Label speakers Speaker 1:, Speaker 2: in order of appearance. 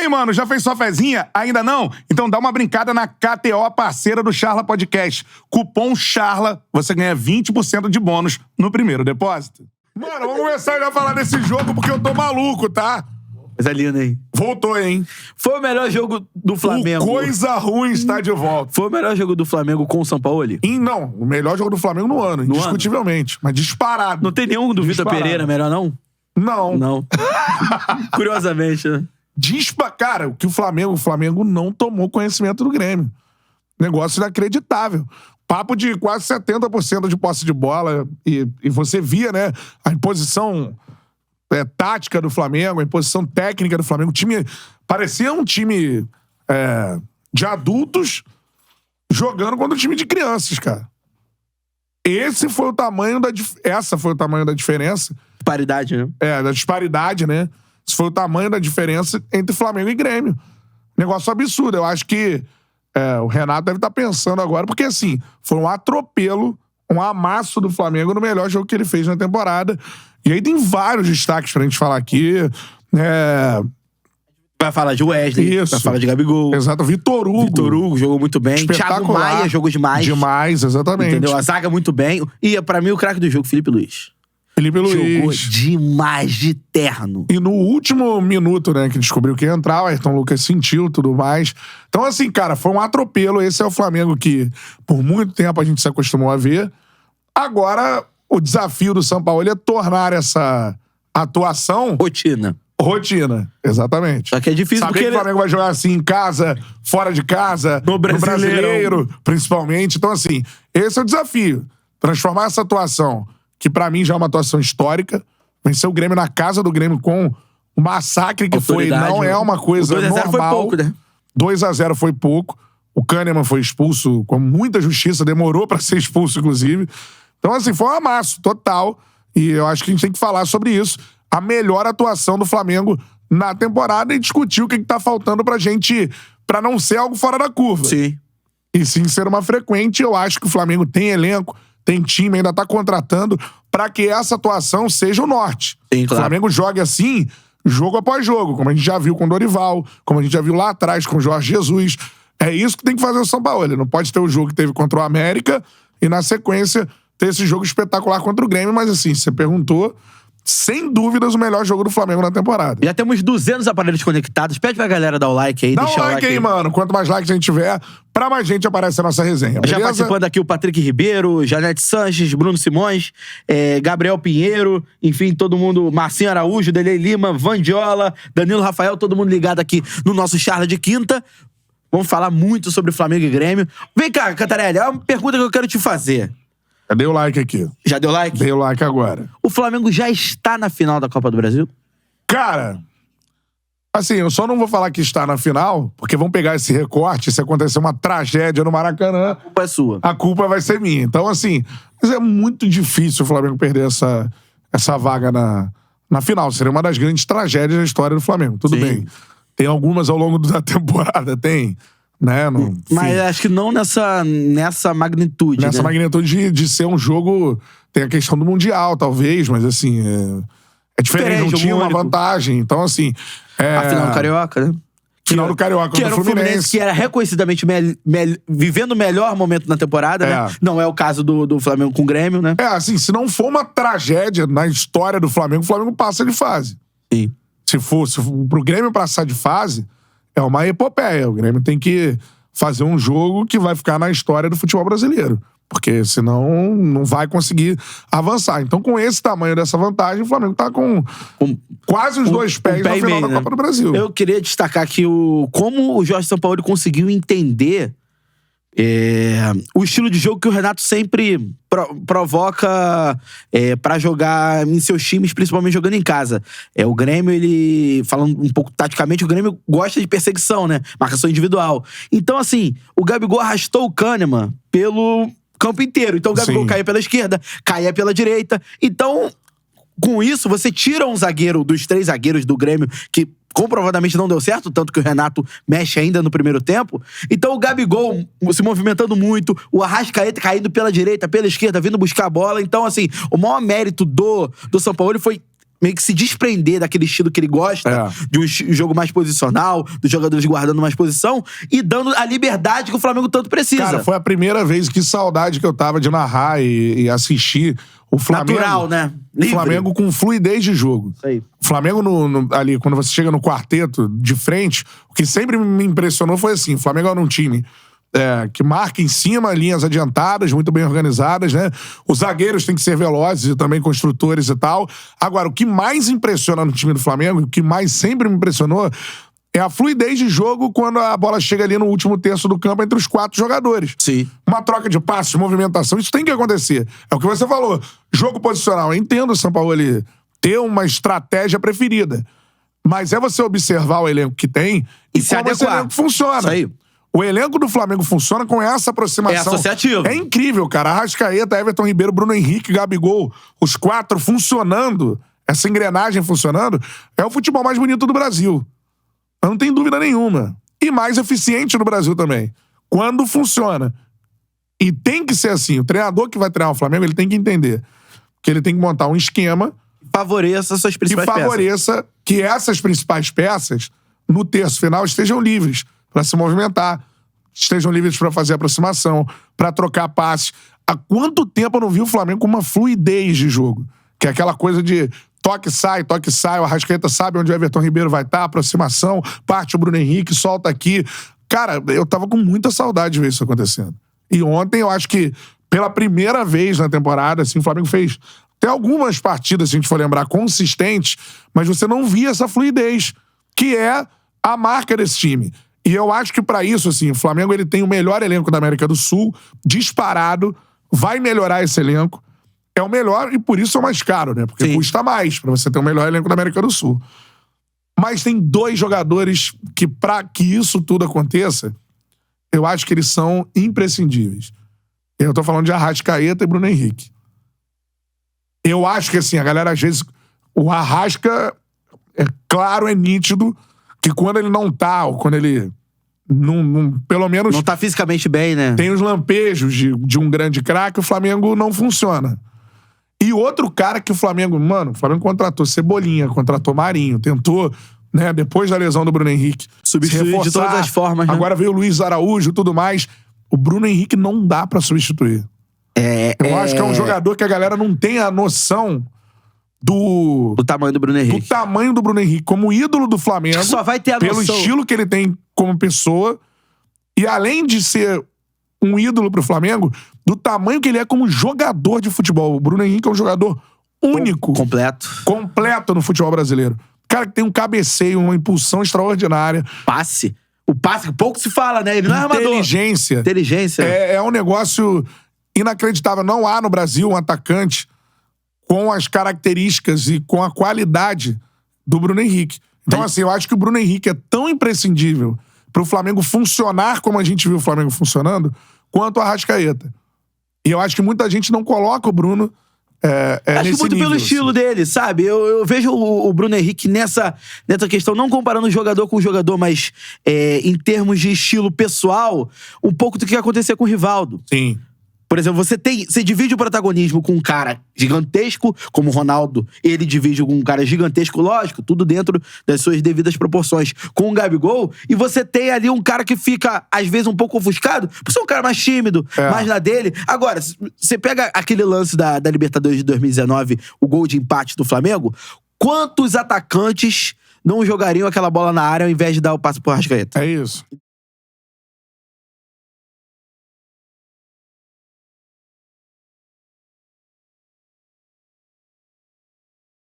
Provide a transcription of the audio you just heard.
Speaker 1: aí, mano, já fez sua fezinha? Ainda não? Então dá uma brincada na KTO, parceira do Charla Podcast. Cupom CHARLA, você ganha 20% de bônus no primeiro depósito. Mano, vamos começar já a falar desse jogo porque eu tô maluco, tá?
Speaker 2: Mas é lindo, hein?
Speaker 1: Voltou, hein?
Speaker 2: Foi o melhor jogo do Flamengo.
Speaker 1: O coisa ruim está de volta.
Speaker 2: Foi o melhor jogo do Flamengo com o Sampaoli?
Speaker 1: Não, o melhor jogo do Flamengo no ano, indiscutivelmente. Mas disparado.
Speaker 2: Não tem nenhum do Vitor Pereira melhor, não?
Speaker 1: Não.
Speaker 2: Não. Curiosamente, né?
Speaker 1: Cara, o que o Flamengo não tomou conhecimento do Grêmio. Negócio inacreditável. Papo de quase 70% de posse de bola. E você via, né, a imposição tática do Flamengo, a imposição técnica do Flamengo. O time parecia um time de adultos jogando contra um time de crianças, cara. Essa foi o tamanho da diferença.
Speaker 2: Disparidade, né?
Speaker 1: Da disparidade, né? Esse foi o tamanho da diferença entre Flamengo e Grêmio. Negócio absurdo. Eu acho que o Renato deve estar pensando agora, porque assim, foi um atropelo, um amasso do Flamengo no melhor jogo que ele fez na temporada. E aí tem vários destaques pra gente falar aqui.
Speaker 2: Vai falar de Wesley, vai falar de Gabigol.
Speaker 1: Exato, Vitor Hugo
Speaker 2: jogou muito bem. Thiago Maia jogou demais.
Speaker 1: Demais, exatamente.
Speaker 2: Entendeu? A zaga muito bem. E pra mim o craque do jogo, Felipe Luiz. Jogou demais, de terno.
Speaker 1: E no último minuto, né, que descobriu que ia entrar, o Ayrton Lucas sentiu tudo mais. Então, assim, cara, foi um atropelo. Esse é o Flamengo que, por muito tempo, a gente se acostumou a ver. Agora, o desafio do Sampaoli é tornar essa atuação... Rotina, exatamente.
Speaker 2: Só que é difícil
Speaker 1: porque o Flamengo vai jogar assim em casa, fora de casa, no brasileiro, principalmente. Então, assim, esse é o desafio. Transformar essa atuação, que pra mim já é uma atuação histórica, vencer o Grêmio na casa do Grêmio com o massacre que foi, não é uma coisa normal. 2-0
Speaker 2: foi pouco, né?
Speaker 1: 2-0 foi pouco. O Kahneman foi expulso com muita justiça, demorou pra ser expulso, inclusive. Então, assim, foi um amasso total. E eu acho que a gente tem que falar sobre isso. A melhor atuação do Flamengo na temporada e discutir o que tá faltando pra gente, pra não ser algo fora da curva.
Speaker 2: Sim.
Speaker 1: E sim ser uma frequente. Eu acho que o Flamengo tem elenco, tem time, ainda tá contratando pra que essa atuação seja o norte.
Speaker 2: Sim, claro.
Speaker 1: O Flamengo joga assim, jogo após jogo, como a gente já viu com o Dorival, como a gente já viu lá atrás com o Jorge Jesus. É isso que tem que fazer o Sampaoli. Não pode ter o jogo que teve contra o América e, na sequência, ter esse jogo espetacular contra o Grêmio. Mas, assim, você perguntou... Sem dúvidas, o melhor jogo do Flamengo na temporada.
Speaker 2: Já temos 200 aparelhos conectados. Pede pra galera dar o like aí.
Speaker 1: Dá um like aí, mano. Quanto mais likes a gente tiver, pra mais gente aparece a nossa resenha, beleza?
Speaker 2: Já participando aqui o Patrick Ribeiro, Janete Sanches, Bruno Simões, Gabriel Pinheiro, enfim, todo mundo, Marcinho Araújo, Delei Lima, Vandiola, Danilo Rafael, todo mundo ligado aqui no nosso Charla de Quinta. Vamos falar muito sobre Flamengo e Grêmio. Vem cá, Cantarelli, é uma pergunta que eu quero te fazer.
Speaker 1: Já dei o like aqui.
Speaker 2: Já deu like?
Speaker 1: Dei o like agora.
Speaker 2: O Flamengo já está na final da Copa do Brasil?
Speaker 1: Cara, assim, eu só não vou falar que está na final, porque vão pegar esse recorte, se acontecer uma tragédia no Maracanã...
Speaker 2: A culpa é sua.
Speaker 1: A culpa vai ser minha. Então, assim, mas é muito difícil o Flamengo perder essa vaga na final. Seria uma das grandes tragédias da história do Flamengo. Tudo bem. Tem algumas ao longo da temporada, tem... Né?
Speaker 2: Mas acho que não nessa magnitude.
Speaker 1: Nessa magnitude de ser um jogo... Tem a questão do Mundial, talvez, mas assim... É diferente, não tinha uma vantagem. Então, assim...
Speaker 2: A final do Carioca, né?
Speaker 1: Final do Carioca,
Speaker 2: que era o Fluminense, que era reconhecidamente vivendo o melhor momento na temporada, né? Não é o caso do Flamengo com o Grêmio, né?
Speaker 1: Assim, se não for uma tragédia na história do Flamengo, o Flamengo passa de fase.
Speaker 2: Sim.
Speaker 1: Se for pro Grêmio passar de fase... É uma epopeia. O Grêmio tem que fazer um jogo que vai ficar na história do futebol brasileiro. Porque senão não vai conseguir avançar. Então, com esse tamanho dessa vantagem, o Flamengo tá com quase os dois pés na final da Copa do Brasil.
Speaker 2: Eu queria destacar aqui como o Jorge Sampaoli conseguiu entender o estilo de jogo que o Renato sempre provoca pra jogar em seus times, principalmente jogando em casa. O Grêmio, ele, falando um pouco taticamente, o Grêmio gosta de perseguição, né? Marcação individual. Então, assim, o Gabigol arrastou o Kahneman pelo campo inteiro. Então, o Gabigol caía pela esquerda, caía pela direita. Então, com isso, você tira um zagueiro dos 3 zagueiros do Grêmio que comprovadamente não deu certo, tanto que o Renato mexe ainda no primeiro tempo. Então o Gabigol se movimentando muito, o Arrascaeta caindo pela direita, pela esquerda, vindo buscar a bola. Então, assim, o maior mérito do Sampaoli foi meio que se desprender daquele estilo que ele gosta, de um jogo mais posicional, dos jogadores guardando mais posição e dando a liberdade que o Flamengo tanto precisa.
Speaker 1: Cara, foi a primeira vez, que saudade que eu tava de narrar e assistir o Flamengo.
Speaker 2: Natural, né? Livre.
Speaker 1: O Flamengo com fluidez de jogo.
Speaker 2: Isso aí.
Speaker 1: O Flamengo, ali, quando você chega no quarteto, de frente, o que sempre me impressionou foi assim: o Flamengo era um time que marca em cima, linhas adiantadas, muito bem organizadas, né? Os zagueiros têm que ser velozes e também construtores e tal. Agora, o que mais impressiona no time do Flamengo, o que mais sempre me impressionou, é a fluidez de jogo quando a bola chega ali no último terço do campo entre os 4 jogadores.
Speaker 2: Sim.
Speaker 1: Uma troca de passos, movimentação, isso tem que acontecer. É o que você falou. Jogo posicional. Eu entendo o Sampaoli ter uma estratégia preferida. Mas é você observar o elenco que tem e
Speaker 2: se
Speaker 1: como esse
Speaker 2: adequar.
Speaker 1: elenco funciona.
Speaker 2: Isso aí.
Speaker 1: O elenco do Flamengo funciona com essa aproximação.
Speaker 2: É associativo.
Speaker 1: É incrível, cara. Arrascaeta, Everton Ribeiro, Bruno Henrique, Gabigol, os 4 funcionando, essa engrenagem funcionando, é o futebol mais bonito do Brasil. Eu não tenho dúvida nenhuma. E mais eficiente no Brasil também. Quando funciona. E tem que ser assim. O treinador que vai treinar o Flamengo, ele tem que entender que ele tem que montar um esquema
Speaker 2: Favoreça essas principais
Speaker 1: que
Speaker 2: peças.
Speaker 1: favoreça que essas principais peças, no terço final, estejam livres para se movimentar, estejam livres para fazer aproximação, para trocar passes. Há quanto tempo eu não vi o Flamengo com uma fluidez de jogo? Que é aquela coisa de toque, sai, o Arrascaeta sabe onde o Everton Ribeiro vai estar, aproximação, parte o Bruno Henrique, solta aqui. Cara, eu tava com muita saudade de ver isso acontecendo. E ontem eu acho que, pela primeira vez na temporada, assim, o Flamengo fez até algumas partidas, se a gente for lembrar, consistentes, mas você não via essa fluidez, que é a marca desse time. E eu acho que pra isso, assim, o Flamengo ele tem o melhor elenco da América do Sul, disparado, vai melhorar esse elenco. É o melhor e por isso é o mais caro, né? Porque custa mais pra você ter o melhor elenco da América do Sul. Mas tem 2 jogadores que, pra que isso tudo aconteça, eu acho que eles são imprescindíveis. Eu tô falando de Arrascaeta e Bruno Henrique. Eu acho que, assim, a galera, às vezes, o Arrasca, é claro, é nítido que quando ele não tá, ou quando ele pelo menos
Speaker 2: não tá fisicamente bem, né?
Speaker 1: Tem os lampejos de um grande craque, o Flamengo não funciona. E outro cara que o Flamengo contratou Cebolinha, contratou Marinho, tentou, né, depois da lesão do Bruno Henrique,
Speaker 2: substituir de todas as formas, né?
Speaker 1: Agora veio o Luiz Araújo e tudo mais. O Bruno Henrique não dá pra substituir. Eu acho que é um jogador que a galera não tem a noção do
Speaker 2: tamanho do Bruno Henrique.
Speaker 1: Do tamanho do Bruno Henrique como ídolo do Flamengo.
Speaker 2: Só vai ter a
Speaker 1: pelo
Speaker 2: noção.
Speaker 1: Estilo que ele tem como pessoa. E além de ser um ídolo pro Flamengo, do tamanho que ele é como jogador de futebol. O Bruno Henrique é um jogador único. Completo no futebol brasileiro. Cara que tem um cabeceio, uma impulsão extraordinária.
Speaker 2: Passe. O passe, pouco se fala, né? Ele não é armador.
Speaker 1: Inteligência. É um negócio inacreditável. Não há no Brasil um atacante com as características e com a qualidade do Bruno Henrique. Então, assim, eu acho que o Bruno Henrique é tão imprescindível pro Flamengo funcionar como a gente viu o Flamengo funcionando, quanto o Arrascaeta. E eu acho que muita gente não coloca o Bruno
Speaker 2: acho que muito
Speaker 1: nível,
Speaker 2: pelo estilo dele, sabe? Eu vejo o Bruno Henrique nessa questão, não comparando jogador com jogador, mas em termos de estilo pessoal, um pouco do que acontecia com o Rivaldo.
Speaker 1: Sim.
Speaker 2: Por exemplo, você divide o protagonismo com um cara gigantesco, como o Ronaldo, ele divide com um cara gigantesco, lógico, tudo dentro das suas devidas proporções, com o Gabigol, e você tem ali um cara que fica, às vezes, um pouco ofuscado, por ser um cara mais tímido, mais na dele. Agora, você pega aquele lance da Libertadores de 2019, o gol de empate do Flamengo, quantos atacantes não jogariam aquela bola na área ao invés de dar o passe pro Arrascaeta?
Speaker 1: É isso.